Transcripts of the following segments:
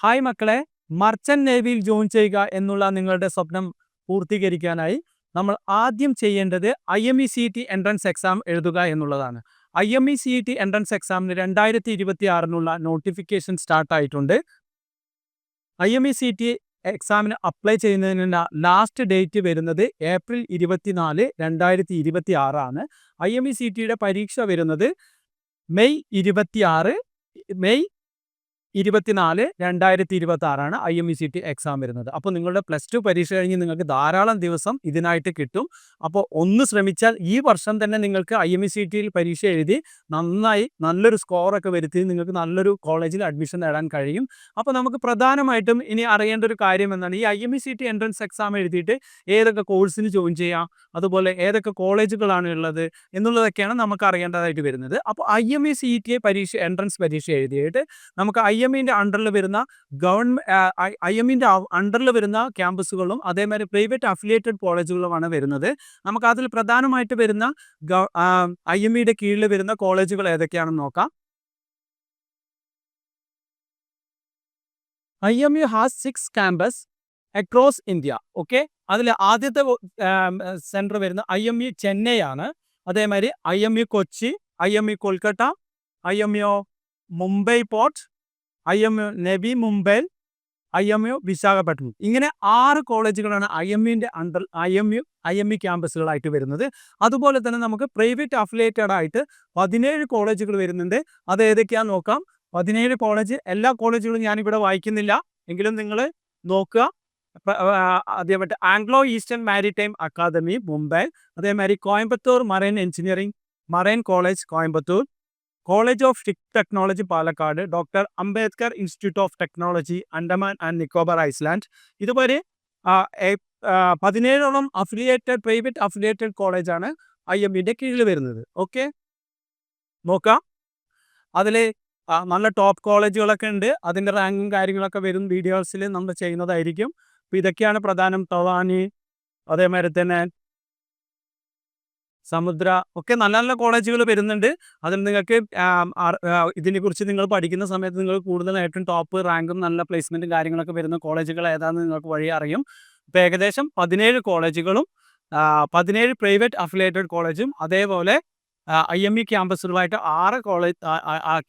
Hi മക്കളെ, merchant നേവിയിൽ join ചെയ്യുക എന്നുള്ള നിങ്ങളുടെ സ്വപ്നം പൂർത്തീകരിക്കാനായി നമ്മൾ ആദ്യം ചെയ്യേണ്ടത് IMECET എൻട്രൻസ് എക്സാം എഴുതുക എന്നുള്ളതാണ്. IMECET എൻട്രൻസ് എക്സാമിന് 2026 നോട്ടിഫിക്കേഷൻ സ്റ്റാർട്ട് ആയിട്ടുണ്ട്. IMECET എക്സാമിന് അപ്ലൈ ചെയ്യുന്നതിനുള്ള ലാസ്റ്റ് ഡേറ്റ് വരുന്നത് ഏപ്രിൽ 24, 2026 ആണ്. IMECETയുടെ പരീക്ഷ വരുന്നത് മെയ് 24, മെയ് 24, 2026 IMECET എക്സാം വരുന്നത്. അപ്പോൾ നിങ്ങളുടെ +2 പരീക്ഷ കഴിഞ്ഞ് നിങ്ങൾക്ക് ധാരാളം ദിവസം ഇതിനായിട്ട് കിട്ടും. അപ്പോൾ ഒന്ന് ശ്രമിച്ചാൽ ഈ വർഷം തന്നെ നിങ്ങൾക്ക് IMECETയിൽ പരീക്ഷ എഴുതി നന്നായി നല്ലൊരു സ്കോറൊക്കെ വരുത്തി നിങ്ങൾക്ക് നല്ലൊരു കോളേജിൽ അഡ്മിഷൻ നേടാൻ കഴിയും. അപ്പോൾ നമുക്ക് പ്രധാനമായിട്ടും ഇനി അറിയേണ്ട ഒരു കാര്യം എന്താണ്, ഈ IMECET എൻട്രൻസ് എക്സാം എഴുതിയിട്ട് ഏതൊക്കെ കോഴ്സിന് ജോയിൻ ചെയ്യാം, അതുപോലെ ഏതൊക്കെ കോളേജുകളാണ് ഉള്ളത് എന്നുള്ളതൊക്കെയാണ് നമുക്ക് അറിയേണ്ടതായിട്ട് വരുന്നത്. അപ്പോൾ IMECET എൻട്രൻസ് പരീക്ഷ എഴുതിയിട്ട് നമുക്ക് IMEന്റെ അണ്ടറിൽ വരുന്ന IMEന്റെ അണ്ടറിൽ വരുന്ന ക്യാമ്പസുകളും അതേമാതിരി പ്രൈവറ്റ് അഫിലിയേറ്റഡ് കോളേജുകളുമാണ് വരുന്നത്. നമുക്ക് അതിൽ പ്രധാനമായിട്ട് വരുന്ന IMEയുടെ കീഴിൽ വരുന്ന കോളേജുകൾ ഏതൊക്കെയാണെന്ന് നോക്കാം. IME has 6 campus across India. Okay, അതിൽ ആദ്യത്തെ സെൻറ്റർ വരുന്ന IME ചെന്നൈ ആണ്. അതേമാതിരി IME Kochi, IME Kolkata, IME Mumbai port, IME Navi Mumbai, IME Visakhapatnam. ഇങ്ങനെ 6 കോളേജുകളാണ് IMEന്റെ അണ്ടർ IME ക്യാമ്പസുകളായിട്ട് വരുന്നത്. അതുപോലെ തന്നെ നമുക്ക് പ്രൈവറ്റ് അഫിലിയേറ്റഡ് ആയിട്ട് 17 കോളേജുകൾ വരുന്നുണ്ട്. അത് ഏതൊക്കെയാണെന്ന് നോക്കാം. 17 കോളേജ്, എല്ലാ കോളേജുകളും ഞാനിവിടെ വായിക്കുന്നില്ല, എങ്കിലും നിങ്ങൾ നോക്കുക. അതേമാതിരി Anglo Eastern maritime academy Mumbai, അതേമാതിരി Coimbatore marine engineering marine college Coimbatore, college of technology Palakkad, doctor Ambedkar institute of technology Andaman and Nicobar island. ഇതുപോലെ 17ഓളം പ്രൈവറ്റ് അഫിലിയേറ്റഡ് കോളേജാണ് IMEന്റെ കീഴിൽ വരുന്നത്. ഓക്കെ, നോക്കാം. അതിൽ നല്ല ടോപ്പ് കോളേജുകളൊക്കെ ഉണ്ട്. അതിൻ്റെ റാങ്കും കാര്യങ്ങളൊക്കെ വരും വീഡിയോസിൽ നമ്മൾ ചെയ്യുന്നതായിരിക്കും. അപ്പോൾ ഇതൊക്കെയാണ് പ്രധാനം. തവാനി, അതേമാതിരി തന്നെ സമുദ്ര, ഒക്കെ നല്ല നല്ല കോളേജുകൾ വരുന്നുണ്ട്. അതിൽ നിങ്ങൾക്ക് ഇതിനെക്കുറിച്ച് നിങ്ങൾ പഠിക്കുന്ന സമയത്ത് നിങ്ങൾ കൂടുതലായിട്ടും ടോപ്പ് റാങ്കും നല്ല പ്ലേസ്മെൻറ്റും കാര്യങ്ങളൊക്കെ വരുന്ന കോളേജുകൾ ഏതാണെന്ന് നിങ്ങൾക്ക് വഴി അറിയും. ഇപ്പോൾ ഏകദേശം 17 കോളേജുകളും 17 പ്രൈവറ്റ് അഫിലിയേറ്റഡ് കോളേജും അതേപോലെ IME ക്യാമ്പസുകളായിട്ട് 6 കോളേജ്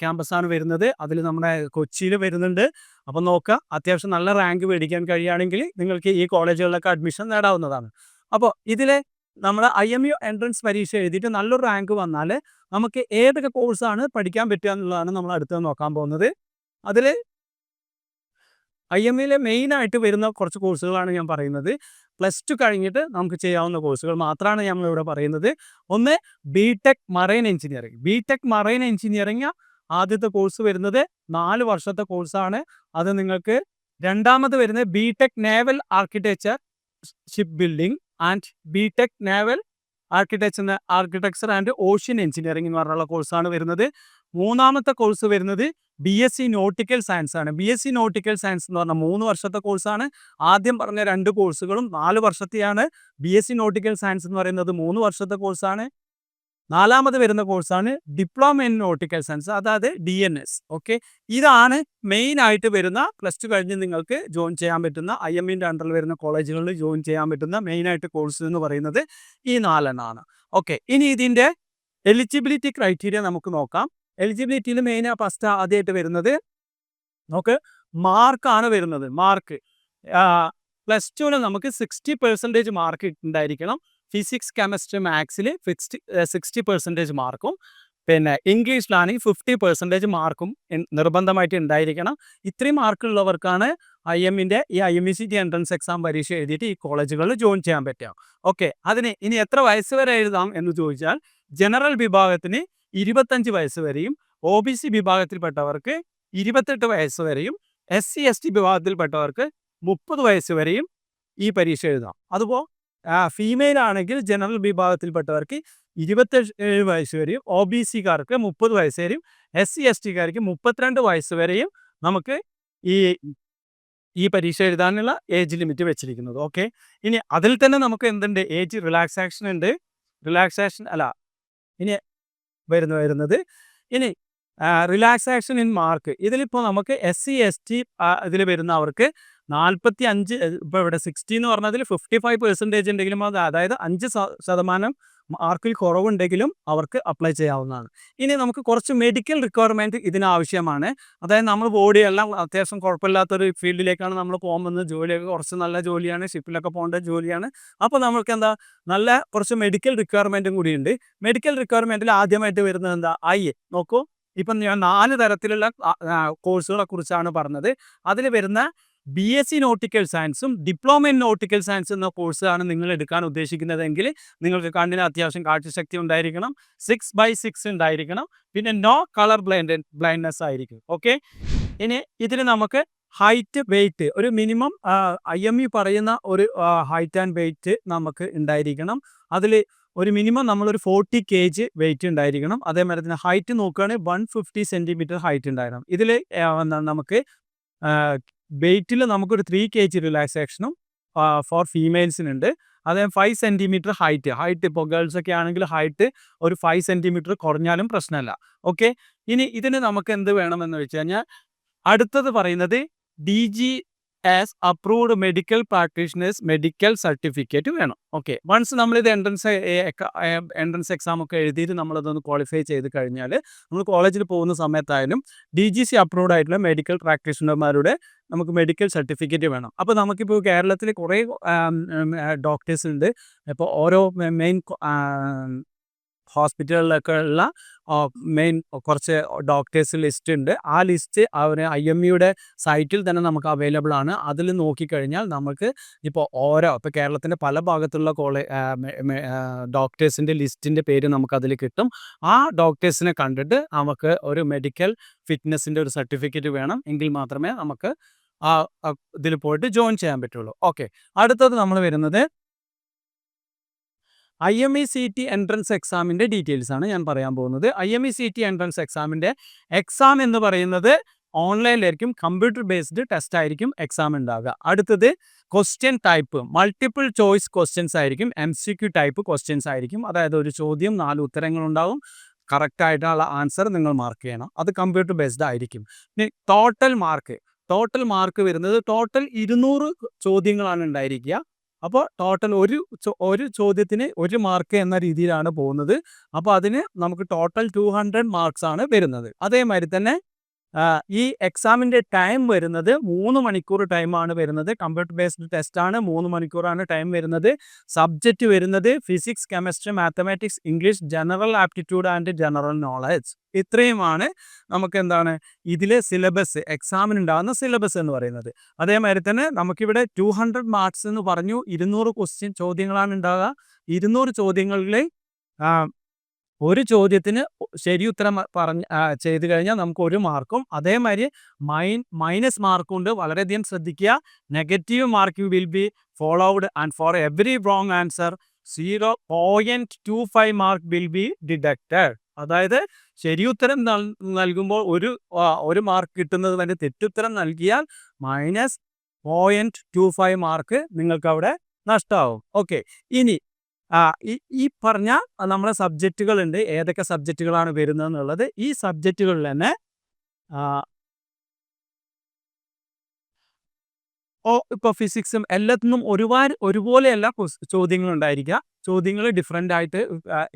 ക്യാമ്പസാണ് വരുന്നത്. അതിൽ നമ്മുടെ കൊച്ചിയിൽ വരുന്നുണ്ട്. അപ്പോൾ നോക്കുക, അത്യാവശ്യം നല്ല റാങ്ക് മേടിക്കാൻ കഴിയുകയാണെങ്കിൽ നിങ്ങൾക്ക് ഈ കോളേജുകളിലൊക്കെ അഡ്മിഷൻ നേടാവുന്നതാണ്. അപ്പോൾ ഇതിലെ നമ്മൾ IME എൻട്രൻസ് പരീക്ഷ എഴുതിയിട്ട് നല്ലൊരു റാങ്ക് വന്നാൽ നമുക്ക് ഏതൊക്കെ കോഴ്സാണ് പഠിക്കാൻ പറ്റുക എന്നുള്ളതാണ് നമ്മൾ അടുത്തത് നോക്കാൻ പോകുന്നത്. അതിൽ IMEയിലെ മെയിനായിട്ട് വരുന്ന കുറച്ച് കോഴ്സുകളാണ് ഞാൻ പറയുന്നത്. +2 കഴിഞ്ഞിട്ട് നമുക്ക് ചെയ്യാവുന്ന കോഴ്സുകൾ മാത്രമാണ് നമ്മളിവിടെ പറയുന്നത്. ഒന്ന് BTech മറൈൻ എഞ്ചിനീയറിംഗ്. ആദ്യത്തെ കോഴ്സ് വരുന്നത് 4 വർഷത്തെ കോഴ്സാണ്. അത് നിങ്ങൾക്ക് രണ്ടാമത് വരുന്നത് BTech naval architecture ship building and BTech naval architecture and ocean engineering എന്ന് പറഞ്ഞുള്ള കോഴ്സാണ് വരുന്നത്. മൂന്നാമത്തെ കോഴ്സ് വരുന്നത് BSc നോട്ടിക്കൽ സയൻസ് ആണ്. BSc നോട്ടിക്കൽ സയൻസ് എന്ന് പറഞ്ഞാൽ 3 വർഷത്തെ കോഴ്സാണ്. ആദ്യം പറഞ്ഞ 2 കോഴ്സുകളും 4 വർഷത്തെയാണ്. BSc നോട്ടിക്കൽ സയൻസ് എന്ന് പറയുന്നത് 3 വർഷത്തെ കോഴ്സാണ്. നാലാമത് വരുന്ന കോഴ്സാണ് ഡിപ്ലോമ ഇൻ നോട്ടിക്കൽ സയൻസ്, അതായത് DNS. ഓക്കെ, ഇതാണ് മെയിനായിട്ട് വരുന്ന +2 കഴിഞ്ഞ് നിങ്ങൾക്ക് ജോയിൻ ചെയ്യാൻ പറ്റുന്ന IMEന്റെ അണ്ടറിൽ വരുന്ന കോളേജുകളിൽ ജോയിൻ ചെയ്യാൻ പറ്റുന്ന മെയിനായിട്ട് കോഴ്സ് എന്ന് പറയുന്നത് ഈ 4 ഓക്കെ, ഇനി ഇതിൻ്റെ എലിജിബിലിറ്റി ക്രൈറ്റീരിയ നമുക്ക് നോക്കാം. എലിജിബിലിറ്റിയിൽ ഫസ്റ്റ് ആദ്യമായിട്ട് വരുന്നത് നമുക്ക് മാർക്കാണ് വരുന്നത്. മാർക്ക് +2ന് നമുക്ക് 60% മാർക്ക് ഉണ്ടായിരിക്കണം. ഫിസിക്സ്, കെമിസ്ട്രി, മാത്സിൽ 60% മാർക്കും, പിന്നെ ഇംഗ്ലീഷിലാണെങ്കിൽ 50% മാർക്കും നിർബന്ധമായിട്ട് ഉണ്ടായിരിക്കണം. ഇത്രയും മാർക്കുള്ളവർക്കാണ് IMEന്റെ ഈ IMECET എൻട്രൻസ് എക്സാം പരീക്ഷ എഴുതിയിട്ട് ഈ കോളേജുകളിൽ ജോയിൻ ചെയ്യാൻ പറ്റുക. ഓക്കെ, അതിന് ഇനി എത്ര വയസ്സ് വരെ എഴുതാം എന്ന് ചോദിച്ചാൽ ജനറൽ വിഭാഗത്തിന് 25 വയസ്സ് വരെയും, OBC വിഭാഗത്തിൽപ്പെട്ടവർക്ക് 28 വയസ്സ് വരെയും, SC ST വിഭാഗത്തിൽപ്പെട്ടവർക്ക് 30 വയസ്സ് വരെയും ഈ പരീക്ഷ എഴുതാം. അതുപോലെ ഫീമെയിൽ ആണെങ്കിൽ ജനറൽ വിഭാഗത്തിൽപ്പെട്ടവർക്ക് 27 വയസ്സ് വരെയും, OBCക്കാർക്ക് 30 വയസ്സ് വരെയും, SC STക്കാർക്ക് 32 വയസ്സ് വരെയും നമുക്ക് ഈ പരീക്ഷ എഴുതാനുള്ള ഏജ് ലിമിറ്റ് വെച്ചിരിക്കുന്നത്. ഓക്കെ, ഇനി അതിൽ തന്നെ നമുക്ക് എന്തുണ്ട്, ഏജ് റിലാക്സേഷൻ ഉണ്ട്. ഇനി വരുന്നത് ഇനി റിലാക്സേഷൻ ഇൻ മാർക്ക് ഇതിലിപ്പോൾ നമുക്ക് SC ST ഇതിൽ വരുന്നവർക്ക് 45 ഇപ്പോൾ ഇവിടെ 60 എന്ന് പറഞ്ഞതിൽ 55% ഉണ്ടെങ്കിലും അതായത് 5% മാർക്കിൽ കുറവുണ്ടെങ്കിലും അവർക്ക് അപ്ലൈ ചെയ്യാവുന്നതാണ്. ഇനി നമുക്ക് കുറച്ച് മെഡിക്കൽ റിക്വയർമെൻറ്റ് ഇതിനാവശ്യമാണ്. അതായത് നമ്മൾ ബോഡിയെല്ലാം അത്യാവശ്യം കുഴപ്പമില്ലാത്തൊരു ഫീൽഡിലേക്കാണ് നമ്മൾ പോകുന്നത്. ജോലിയൊക്കെ കുറച്ച് നല്ല ജോലിയാണ്, ഷിപ്പിലൊക്കെ പോകേണ്ട ജോലിയാണ്. അപ്പോൾ നമുക്ക് എന്താ നല്ല കുറച്ച് മെഡിക്കൽ റിക്വയർമെൻറ്റും കൂടിയുണ്ട്. മെഡിക്കൽ റിക്വയർമെൻറ്റിൽ ആദ്യമായിട്ട് വരുന്നത് എന്താ നോക്കൂ. ഇപ്പം ഞാൻ 4 തരത്തിലുള്ള കോഴ്സുകളെ കുറിച്ചാണ് പറഞ്ഞത്. അതിൽ വരുന്ന BSc നോട്ടിക്കൽ സയൻസും ഡിപ്ലോമ ഇൻ നോട്ടിക്കൽ സയൻസ് എന്ന കോഴ്സാണ് നിങ്ങൾ എടുക്കാൻ ഉദ്ദേശിക്കുന്നതെങ്കിൽ നിങ്ങൾക്ക് കണ്ണിന് അത്യാവശ്യം കാഴ്ചശക്തി ഉണ്ടായിരിക്കണം, 6/6 ഉണ്ടായിരിക്കണം, പിന്നെ നോ കളർ ബ്ലൈൻഡ്നെസ് ആയിരിക്കും. ഓക്കെ, ഇനി ഇതിന് നമുക്ക് ഹൈറ്റ് വെയിറ്റ് ഒരു മിനിമം IME പറയുന്ന ഒരു ഹൈറ്റ് ആൻഡ് വെയിറ്റ് നമുക്ക് ഉണ്ടായിരിക്കണം. അതിൽ ഒരു മിനിമം നമ്മളൊരു 40 kg വെയിറ്റ് ഉണ്ടായിരിക്കണം. അതേമാതിരി തന്നെ ഹൈറ്റ് നോക്കുകയാണെങ്കിൽ 150 cm ഹൈറ്റ് ഉണ്ടായിരിക്കണം. ഇതിൽ നമുക്ക് വെയിറ്റിൽ നമുക്കൊരു 3 kg റിലാക്സേഷനും ഫോർ ഫീമെയിൽസിനുണ്ട്. അതേ 5 cm ഹൈറ്റ് ഇപ്പോൾ ഗേൾസൊക്കെ ആണെങ്കിൽ ഹൈറ്റ് ഒരു 5 cm കുറഞ്ഞാലും പ്രശ്നമല്ല. ഓക്കെ, ഇനി ഇതിന് നമുക്ക് എന്ത് വേണമെന്ന് വെച്ച് കഴിഞ്ഞാൽ അടുത്തത് പറയുന്നത് DGS approved medical practitioners medical certificate വേണം. ഓക്കെ, വൺസ് നമ്മളിത് എൻട്രൻസ് എക്സാം ഒക്കെ എഴുതിയിട്ട് നമ്മളതൊന്ന് ക്വാളിഫൈ ചെയ്ത് കഴിഞ്ഞാൽ നമ്മൾ കോളേജിൽ പോകുന്ന സമയത്തായാലും DGC അപ്രൂവ്ഡ് ആയിട്ടുള്ള മെഡിക്കൽ പ്രാക്ടീഷണർമാരുടെ നമുക്ക് മെഡിക്കൽ സർട്ടിഫിക്കറ്റ് വേണം. അപ്പോൾ നമുക്കിപ്പോൾ കേരളത്തിൽ കുറേ ഡോക്ടേഴ്സ് ഉണ്ട്. ഇപ്പോൾ ഓരോ മെയിൻ ഹോസ്പിറ്റലിലൊക്കെ ഉള്ള മെയിൻ കുറച്ച് ഡോക്ടേഴ്സ് ലിസ്റ്റ് ഉണ്ട്. ആ ലിസ്റ്റ് IMEയുടെ സൈറ്റിൽ തന്നെ നമുക്ക് അവൈലബിൾ ആണ്. അതിൽ നോക്കിക്കഴിഞ്ഞാൽ നമുക്ക് ഇപ്പോൾ ഇപ്പോൾ കേരളത്തിൻ്റെ പല ഭാഗത്തുള്ള ഡോക്ടേഴ്സിൻ്റെ ലിസ്റ്റിൻ്റെ പേര് നമുക്കതിൽ കിട്ടും. ആ ഡോക്ടേഴ്സിനെ കണ്ടിട്ട് നമുക്ക് ഒരു മെഡിക്കൽ ഫിറ്റ്നസിൻ്റെ ഒരു സർട്ടിഫിക്കറ്റ് വേണം. എങ്കിൽ മാത്രമേ നമുക്ക് ഇതിൽ പോയിട്ട് ജോയിൻ ചെയ്യാൻ പറ്റുള്ളൂ. ഓക്കെ, അടുത്തത് നമ്മൾ വരുന്നത് IME-CET എൻട്രൻസ് എക്സാമിൻ്റെ ഡീറ്റെയിൽസ് ആണ് ഞാൻ പറയാൻ പോകുന്നത്. IME-CET എൻട്രൻസ് എക്സാമിൻ്റെ എക്സാം എന്ന് പറയുന്നത് ഓൺലൈനിലായിരിക്കും, കമ്പ്യൂട്ടർ ബേസ്ഡ് ടെസ്റ്റ് ആയിരിക്കും എക്സാം ഉണ്ടാകുക. അടുത്തത് question type multiple choice questions ആയിരിക്കും, MCQ ടൈപ്പ് ക്വസ്റ്റ്യൻസ് ആയിരിക്കും. അതായത് ഒരു ചോദ്യം 4 ഉത്തരങ്ങളുണ്ടാവും. കറക്റ്റായിട്ടുള്ള ആൻസർ നിങ്ങൾ മാർക്ക് ചെയ്യണം. അത് കമ്പ്യൂട്ടർ ബേസ്ഡ് ആയിരിക്കും. ഇനി ടോട്ടൽ മാർക്ക് വരുന്നത് ടോട്ടൽ 200 ചോദ്യങ്ങളാണ് ഉണ്ടായിരിക്കുക. അപ്പോൾ ടോട്ടൽ ഒരു ചോദ്യത്തിന് 1 മാർക്ക് എന്ന രീതിയിലാണ് പോകുന്നത്. അപ്പോൾ അതിന് നമുക്ക് ടോട്ടൽ 200 മാർക്സ് ആണ് വരുന്നത്. അതേമാതിരി തന്നെ ഈ എക്സാമിൻ്റെ ടൈം വരുന്നത് 3 മണിക്കൂർ ടൈമാണ് വരുന്നത്. കമ്പ്യൂട്ടർ ബേസ്ഡ് ടെസ്റ്റാണ്, 3 മണിക്കൂറാണ് ടൈം വരുന്നത്. സബ്ജക്റ്റ് വരുന്നത് physics, chemistry, mathematics, English, general aptitude and general knowledge. ഇത്രയുമാണ് നമുക്ക് എന്താണ് ഇതിലെ സിലബസ്, എക്സാമിനുണ്ടാകുന്ന സിലബസ് എന്ന് പറയുന്നത്. അതേമാതിരി തന്നെ നമുക്കിവിടെ 200 മാർക്സ് എന്ന് പറഞ്ഞു, 200 ചോദ്യങ്ങളാണ് ഉണ്ടാകുക. 200 ചോദ്യങ്ങളിൽ ഒരു ചോദ്യത്തിന് ശരി ഉത്തരം ചെയ്ത് കഴിഞ്ഞാൽ നമുക്ക് 1 മാർക്കും, അതേമാതിരി മൈനസ് മാർക്കും ഉണ്ട്. വളരെയധികം ശ്രദ്ധിക്കുക. Negative mark will be followed and for every wrong answer 0.25 mark will be deducted. അതായത് ശരി ഉത്തരം നൽകുമ്പോൾ ഒരു മാർക്ക് കിട്ടുന്നത് വരെ തെറ്റുത്തരം നൽകിയാൽ -0.25 മാർക്ക് നിങ്ങൾക്ക് അവിടെ നഷ്ടമാവും. ഓക്കെ, ഇനി ഈ പറഞ്ഞ നമ്മളെ സബ്ജക്റ്റുകളുണ്ട്. ഏതൊക്കെ സബ്ജക്റ്റുകളാണ് വരുന്നത് എന്നുള്ളത് ഈ സബ്ജക്റ്റുകളിൽ തന്നെ ഇപ്പോൾ ഫിസിക്സും എല്ലാത്തിനും ഒരുപോലെയല്ല ചോദ്യങ്ങൾ ഉണ്ടായിരിക്കുക. ചോദ്യങ്ങൾ ഡിഫറെൻ്റ് ആയിട്ട്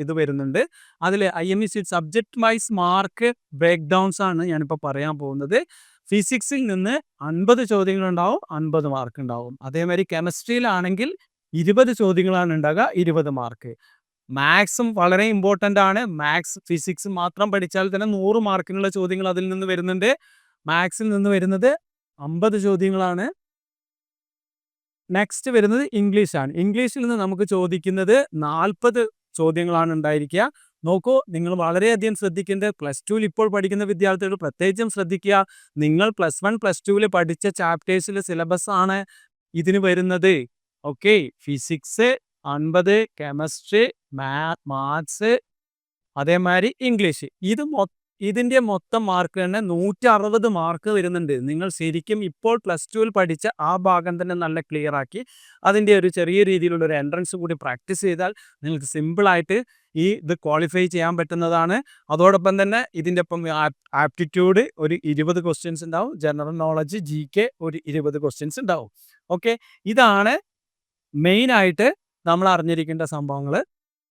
ഇത് വരുന്നുണ്ട്. അതിൽ IME-CET subject wise mark breakdowns ആണ് ഞാനിപ്പോൾ പറയാൻ പോകുന്നത്. ഫിസിക്സിൽ നിന്ന് 50 ചോദ്യങ്ങളുണ്ടാവും, 50 മാർക്ക് ഉണ്ടാവും. അതേമാതിരി കെമിസ്ട്രിയിലാണെങ്കിൽ 20 ചോദ്യങ്ങളാണ് ഉണ്ടാകുക, 20 മാർക്ക്. മാത്സും വളരെ ഇമ്പോർട്ടൻ്റ് ആണ്. മാത്സ് ഫിസിക്സ് മാത്രം പഠിച്ചാൽ തന്നെ 100 മാർക്കിനുള്ള ചോദ്യങ്ങൾ അതിൽ നിന്ന് വരുന്നുണ്ട്. മാത്സിൽ നിന്ന് വരുന്നത് 50 ചോദ്യങ്ങളാണ്. നെക്സ്റ്റ് വരുന്നത് ഇംഗ്ലീഷാണ്. ഇംഗ്ലീഷിൽ നിന്ന് നമുക്ക് ചോദിക്കുന്നത് 40 ചോദ്യങ്ങളാണ് ഉണ്ടായിരിക്കുക. നോക്കൂ, നിങ്ങൾ വളരെയധികം ശ്രദ്ധിക്കേണ്ടത് +2 ഇപ്പോൾ പഠിക്കുന്ന വിദ്യാർത്ഥികൾ പ്രത്യേകിച്ചും ശ്രദ്ധിക്കുക. നിങ്ങൾ +1 +2 പഠിച്ച ചാപ്റ്റേഴ്സിലെ സിലബസ് ആണ് ഇതിന് വരുന്നത്. ഓക്കെ, ഫിസിക്സ് 50, കെമിസ്ട്രി, മാത്സ്, അതേമാതിരി ഇംഗ്ലീഷ്. ഇത് ഇതിൻ്റെ മൊത്തം മാർക്ക് തന്നെ 160 മാർക്ക് വരുന്നുണ്ട്. നിങ്ങൾ ശരിക്കും ഇപ്പോൾ +2 പഠിച്ച ആ ഭാഗം തന്നെ നല്ല ക്ലിയർ ആക്കി അതിൻ്റെ ഒരു ചെറിയ രീതിയിലുള്ള ഒരു എൻട്രൻസ് കൂടി പ്രാക്ടീസ് ചെയ്താൽ നിങ്ങൾക്ക് സിമ്പിളായിട്ട് ഇത് ക്വാളിഫൈ ചെയ്യാൻ പറ്റുന്നതാണ്. അതോടൊപ്പം തന്നെ ഇതിൻ്റെ ഒപ്പം ആപ്റ്റിറ്റ്യൂഡ് ഒരു 20 ക്വസ്റ്റ്യൻസ് ഉണ്ടാവും, ജനറൽ നോളജ് GK ഒരു 20 ക്വസ്റ്റ്യൻസ് ഉണ്ടാവും. ഓക്കെ, ഇതാണ് മെയിനായിട്ട് നമ്മൾ അറിഞ്ഞിരിക്കേണ്ട സംഭവങ്ങൾ.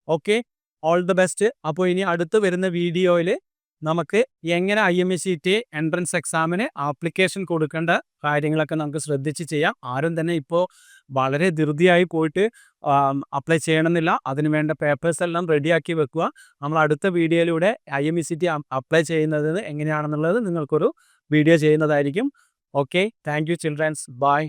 Okay, all the best. അപ്പോൾ ഇനി അടുത്ത് വരുന്ന വീഡിയോയിൽ നമുക്ക് എങ്ങനെ IMSCT എൻട്രൻസ് എക്സാമിന് ആപ്ലിക്കേഷൻ കൊടുക്കേണ്ട കാര്യങ്ങളൊക്കെ നമുക്ക് ശ്രദ്ധിച്ച് ചെയ്യാം. ആരും തന്നെ ഇപ്പോൾ വളരെ ധൃതിയായി പോയിട്ട് അപ്ലൈ ചെയ്യണമെന്നില്ല. അതിന് വേണ്ട പേപ്പേഴ്സ് എല്ലാം റെഡിയാക്കി വെക്കുക. നമ്മൾ അടുത്ത വീഡിയോയിലൂടെ IMSCT അപ്ലൈ ചെയ്യുന്നത് എങ്ങനെയാണെന്നുള്ളത് നിങ്ങൾക്കൊരു വീഡിയോ ചെയ്യുന്നതായിരിക്കും. Okay, thank you childrens, by.